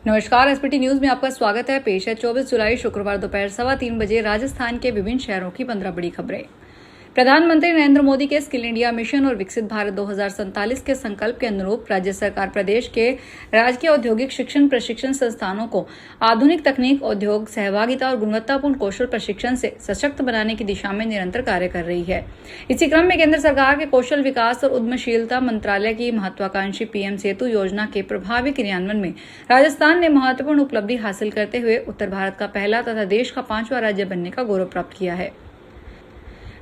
नमस्कार, SPT news में आपका स्वागत है। पेश है 24 जुलाई शुक्रवार दोपहर 3:15 बजे राजस्थान के विभिन्न शहरों की 15 बड़ी खबरें। प्रधानमंत्री नरेंद्र मोदी के स्किल इंडिया मिशन और विकसित भारत 2047 के संकल्प के अनुरूप राज्य सरकार प्रदेश के राजकीय औद्योगिक शिक्षण प्रशिक्षण संस्थानों को आधुनिक तकनीक, उद्योग सहभागिता और गुणवत्तापूर्ण कौशल प्रशिक्षण से सशक्त बनाने की दिशा में निरंतर कार्य कर रही है। इसी क्रम में केंद्र सरकार के कौशल विकास और उद्यमशीलता मंत्रालय की महत्वाकांक्षी पीएम सेतु योजना के प्रभावी क्रियान्वयन में राजस्थान ने महत्वपूर्ण उपलब्धि हासिल करते हुए उत्तर भारत का पहला तथा देश का 5वां राज्य बनने का गौरव प्राप्त किया है।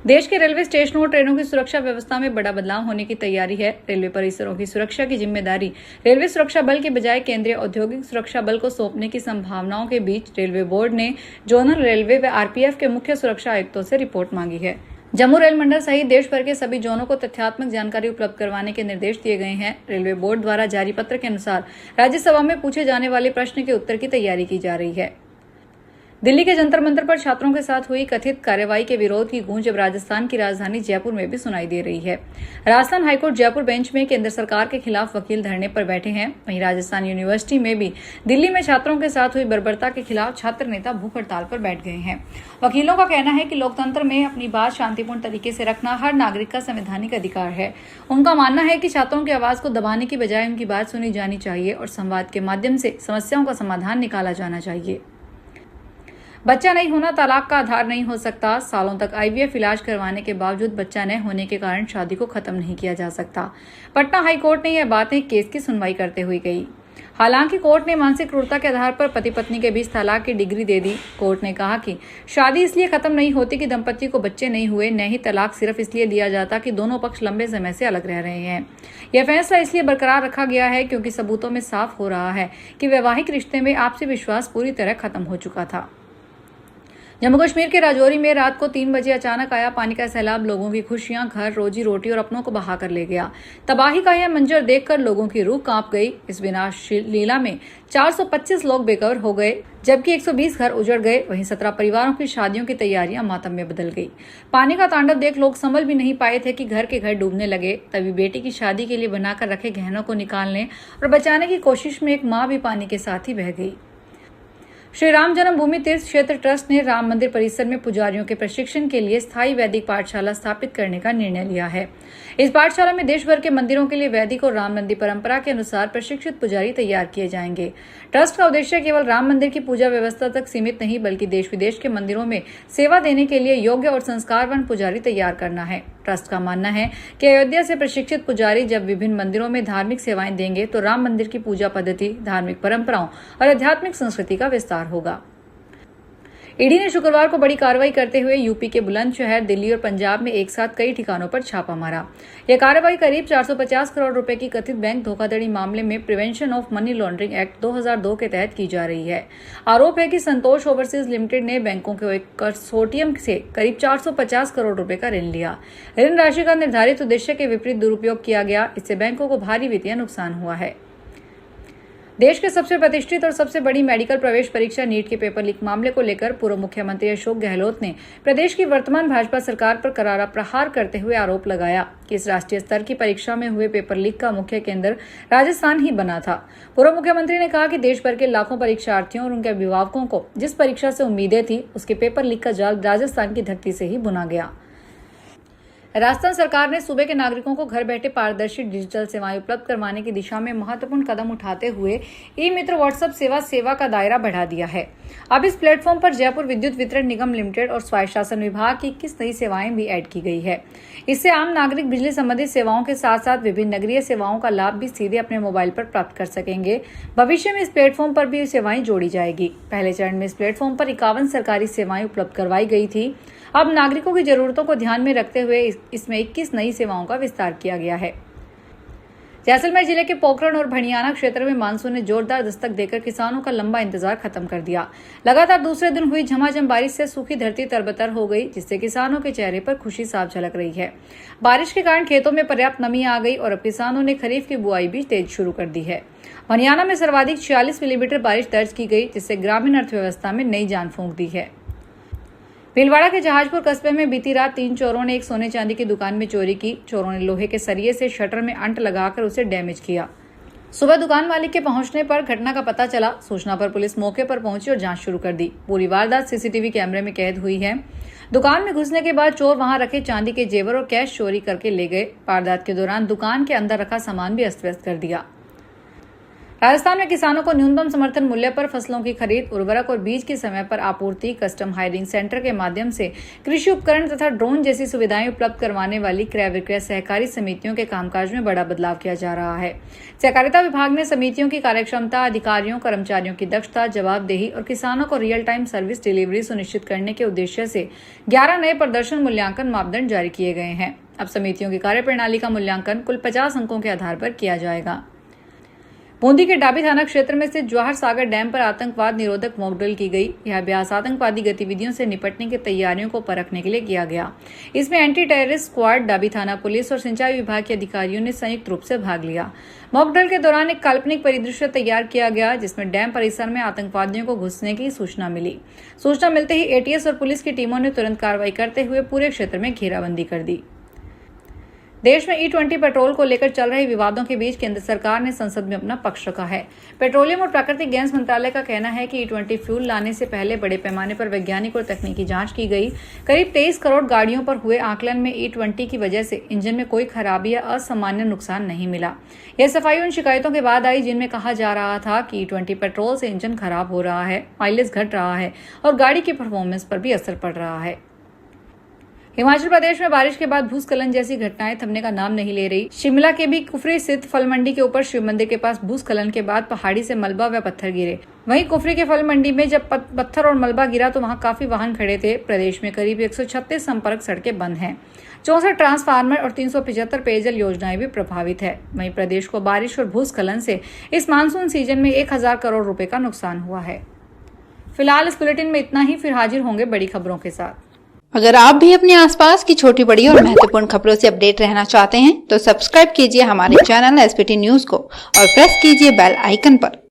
देश के रेलवे स्टेशनों और ट्रेनों की सुरक्षा व्यवस्था में बड़ा बदलाव होने की तैयारी है। रेलवे परिसरों की सुरक्षा की जिम्मेदारी रेलवे सुरक्षा बल के बजाय केंद्रीय औद्योगिक सुरक्षा बल को सौंपने की संभावनाओं के बीच रेलवे बोर्ड ने जोनल रेलवे व आरपीएफ के मुख्य सुरक्षा आयुक्तों से रिपोर्ट मांगी है। जम्मू रेल मंडल सहित देश भर के सभी जोनों को तथ्यात्मक जानकारी उपलब्ध करवाने के निर्देश दिए गए हैं। रेलवे बोर्ड द्वारा जारी पत्र के अनुसार राज्यसभा में पूछे जाने वाले प्रश्न के उत्तर की तैयारी की जा रही है। दिल्ली के जंतर मंतर पर छात्रों के साथ हुई कथित कार्रवाई के विरोध की गूंज अब राजस्थान की राजधानी जयपुर में भी सुनाई दे रही है। राजस्थान हाईकोर्ट जयपुर बेंच में केंद्र सरकार के खिलाफ वकील धरने पर बैठे हैं। वहीं राजस्थान यूनिवर्सिटी में भी दिल्ली में छात्रों के साथ हुई बर्बरता के खिलाफ छात्र नेता भूख हड़ताल पर बैठ गए हैं। वकीलों का कहना है कि लोकतंत्र में अपनी बात शांतिपूर्ण तरीके से रखना हर नागरिक का संवैधानिक अधिकार है। उनका मानना है कि छात्रों की आवाज को दबाने की बजाय उनकी बात सुनी जानी चाहिए और संवाद के माध्यम से समस्याओं का समाधान निकाला जाना चाहिए। बच्चा नहीं होना तलाक का आधार नहीं हो सकता। सालों तक आईवीएफ इलाज करवाने के बावजूद बच्चा न होने के कारण शादी को खत्म नहीं किया जा सकता। पटना हाईकोर्ट ने यह बातें केस की सुनवाई करते हुए कही। हालांकि कोर्ट ने मानसिक क्रूरता के आधार पर पति पत्नी के बीच तलाक की डिग्री दे दी। कोर्ट ने कहा कि शादी इसलिए खत्म नहीं होती कि दंपति को बच्चे नहीं हुए, न ही तलाक सिर्फ इसलिए दिया जाता कि दोनों पक्ष लंबे समय से अलग रह रहे हैं। यह फैसला इसलिए बरकरार रखा गया है क्योंकि सबूतों में साफ हो रहा है कि वैवाहिक रिश्ते में आपसी विश्वास पूरी तरह खत्म हो चुका था। जम्मू कश्मीर के राजौरी में रात को 3 बजे अचानक आया पानी का सैलाब लोगों की खुशियां, घर, रोजी रोटी और अपनों को बहा कर ले गया। तबाही का यह मंजर देखकर लोगों की रूह कांप गई। इस विनाश लीला में 425 लोग बेकवर हो गए, जबकि 120 घर उजड़ गए। वहीं 17 परिवारों की शादियों की तैयारियां मातम में बदल गई। पानी का तांडव देख लोग संभल भी नहीं पाए थे कि घर के घर डूबने लगे। तभी बेटी की शादी के लिए बनाकर रखे गहनों को निकालने और बचाने की कोशिश में एक मां भी पानी के साथ ही बह गई। श्री राम जन्मभूमि तीर्थ क्षेत्र ट्रस्ट ने राम मंदिर परिसर में पुजारियों के प्रशिक्षण के लिए स्थायी वैदिक पाठशाला स्थापित करने का निर्णय लिया है। इस पाठशाला में देश भर के मंदिरों के लिए वैदिक और राम मंदिर परंपरा के अनुसार प्रशिक्षित पुजारी तैयार किए जाएंगे। ट्रस्ट का उद्देश्य केवल राम मंदिर की पूजा व्यवस्था तक सीमित नहीं बल्कि देश विदेश के मंदिरों में सेवा देने के लिए योग्य और संस्कारवान पुजारी तैयार करना है। ट्रस्ट का मानना है कि अयोध्या से प्रशिक्षित पुजारी जब विभिन्न मंदिरों में धार्मिक सेवाएं देंगे तो राम मंदिर की पूजा पद्धति, धार्मिक परंपराओं और आध्यात्मिक संस्कृति का विस्तार होगा। ईडी ने शुक्रवार को बड़ी कार्रवाई करते हुए यूपी के बुलंदशहर, दिल्ली और पंजाब में एक साथ कई ठिकानों पर छापा मारा। यह कार्रवाई करीब 450 करोड़ रुपए की कथित बैंक धोखाधड़ी मामले में prevention of money laundering act 2002 के तहत की जा रही है। आरोप है कि संतोष ओवरसीज लिमिटेड ने बैंकों के एक कंसोर्टियम से करीब 450 करोड़ रुपए का ऋण लिया। ऋण राशि का निर्धारित उद्देश्य के विपरीत दुरुपयोग किया गया। इससे बैंकों को भारी वित्तीय नुकसान हुआ है। देश के सबसे प्रतिष्ठित और सबसे बड़ी मेडिकल प्रवेश परीक्षा नीट के पेपर लीक मामले को लेकर पूर्व मुख्यमंत्री अशोक गहलोत ने प्रदेश की वर्तमान भाजपा सरकार पर करारा प्रहार करते हुए आरोप लगाया कि इस राष्ट्रीय स्तर की परीक्षा में हुए पेपर लीक का मुख्य केंद्र राजस्थान ही बना था। पूर्व मुख्यमंत्री ने कहा कि देश भर के लाखों परीक्षार्थियों और उनके अभिभावकों को जिस परीक्षा से उम्मीदें थी उसके पेपर लीक का जाल राजस्थान की धरती से ही बुना गया। राजस्थान सरकार ने सूबे के नागरिकों को घर बैठे पारदर्शी डिजिटल सेवाएं उपलब्ध करवाने की दिशा में महत्वपूर्ण कदम उठाते हुए ई मित्र व्हाट्सएप सेवा का दायरा बढ़ा दिया है। अब इस प्लेटफॉर्म पर जयपुर विद्युत वितरण निगम लिमिटेड और स्वायत्त शासन विभाग की 21 नई सेवाएं भी ऐड की गई है। इससे आम नागरिक बिजली संबंधित सेवाओं के साथ साथ विभिन्न नगरीय सेवाओं का लाभ भी सीधे अपने मोबाइल पर प्राप्त कर सकेंगे। भविष्य में इस प्लेटफॉर्म पर भी सेवाएं जोड़ी जाएगी। पहले चरण में इस प्लेटफॉर्म पर 51 सरकारी सेवाएं उपलब्ध करवाई गई थी। अब नागरिकों की जरूरतों को ध्यान में रखते हुए इसमें 21 नई सेवाओं का विस्तार किया गया है। जैसलमेर जिले के पोखरण और भणियाना क्षेत्र में मानसून ने जोरदार दस्तक देकर किसानों का लंबा इंतजार खत्म कर दिया। लगातार दूसरे दिन हुई झमाझम बारिश से सूखी धरती तरबतर हो गई, जिससे किसानों के चेहरे पर खुशी साफ झलक रही है। बारिश के कारण खेतों में पर्याप्त नमी आ गई और अब किसानों ने खरीफ की बुआई भी तेज शुरू कर दी है। भणियाना में सर्वाधिक 46 मिलीमीटर बारिश दर्ज की गई, जिससे ग्रामीण अर्थव्यवस्था में नई जान फूंक दी है। भीलवाड़ा के जहाजपुर कस्बे में बीती रात 3 चोरों ने एक सोने चांदी की दुकान में चोरी की। चोरों ने लोहे के सरिये से शटर में अंट लगाकर उसे डैमेज किया। सुबह दुकान मालिक के पहुंचने पर घटना का पता चला। सूचना पर पुलिस मौके पर पहुंची और जांच शुरू कर दी। पूरी वारदात सीसीटीवी कैमरे में कैद हुई है। दुकान में घुसने के बाद चोर वहां रखे चांदी के जेवर और कैश चोरी करके ले गए। वारदात के दौरान दुकान के अंदर रखा सामान भी अस्त व्यस्त कर दिया। राजस्थान में किसानों को न्यूनतम समर्थन मूल्य पर फसलों की खरीद, उर्वरक और बीज की समय पर आपूर्ति, कस्टम हायरिंग सेंटर के माध्यम से कृषि उपकरण तथा ड्रोन जैसी सुविधाएं उपलब्ध करवाने वाली क्रय विक्रय सहकारी समितियों के कामकाज में बड़ा बदलाव किया जा रहा है। सहकारिता विभाग ने समितियों की कार्यक्षमता, अधिकारियों कर्मचारियों की दक्षता, जवाबदेही और किसानों को रियल टाइम सर्विस डिलीवरी सुनिश्चित करने के उद्देश्य से 11 नए प्रदर्शन मूल्यांकन मापदंड जारी किए गए हैं। अब समितियों की कार्यप्रणाली का मूल्यांकन कुल 50 अंकों के आधार पर किया जाएगा। बूंदी के डाबी थाना क्षेत्र में स्थित जवाहर सागर डैम पर आतंकवाद निरोधक मॉकड्रिल की गई। यह अभ्यास आतंकवादी गतिविधियों से निपटने की तैयारियों को परखने के लिए किया गया। इसमें एंटी टेररिस्ट स्क्वाड, डाबी थाना पुलिस और सिंचाई विभाग के अधिकारियों ने संयुक्त रूप से भाग लिया। मॉकड्रिल के दौरान एक काल्पनिक परिदृश्य तैयार किया गया, जिसमें डैम परिसर में आतंकवादियों को घुसने की सूचना मिली। सूचना मिलते ही एटीएस और पुलिस की टीमों ने तुरंत कार्रवाई करते हुए पूरे क्षेत्र में घेराबंदी कर दी। देश में E20 पेट्रोल को लेकर चल रहे विवादों के बीच केंद्र सरकार ने संसद में अपना पक्ष रखा है। पेट्रोलियम और प्राकृतिक गैस मंत्रालय का कहना है कि E20 फ्यूल लाने से पहले बड़े पैमाने पर वैज्ञानिक और तकनीकी जांच की गई। करीब 23 करोड़ गाड़ियों पर हुए आकलन में E20 की वजह से इंजन में कोई खराबी या असामान्य नुकसान नहीं मिला। यह सफाई उन शिकायतों के बाद आई जिनमें कहा जा रहा था कि E20 पेट्रोल से इंजन खराब हो रहा है, माइलेज घट रहा है और गाड़ी की परफॉर्मेंस पर भी असर पड़ रहा है। हिमाचल प्रदेश में बारिश के बाद भूस्खलन जैसी घटनाएं थमने का नाम नहीं ले रही। शिमला के भी कुफरी स्थित फल मंडी के ऊपर शिव मंदिर के पास भूस्खलन के बाद पहाड़ी से मलबा व पत्थर गिरे। वहीं कुफरी के फल मंडी में जब पत्थर और मलबा गिरा तो वहां काफी वाहन खड़े थे। प्रदेश में करीब 136 संपर्क सड़कें बंद हैं। 64 ट्रांसफार्मर और 375 पेयजल योजनाएं भी प्रभावित है। वहीं प्रदेश को बारिश और भूस्खलन से इस मानसून सीजन में 1000 करोड़ रुपए का नुकसान हुआ है। फिलहाल इस बुलेटिन में इतना ही। फिर हाजिर होंगे बड़ी खबरों के साथ। अगर आप भी अपने आसपास की छोटी बड़ी और महत्वपूर्ण खबरों से अपडेट रहना चाहते हैं तो सब्सक्राइब कीजिए हमारे चैनल SBT न्यूज को और प्रेस कीजिए बेल आइकन पर।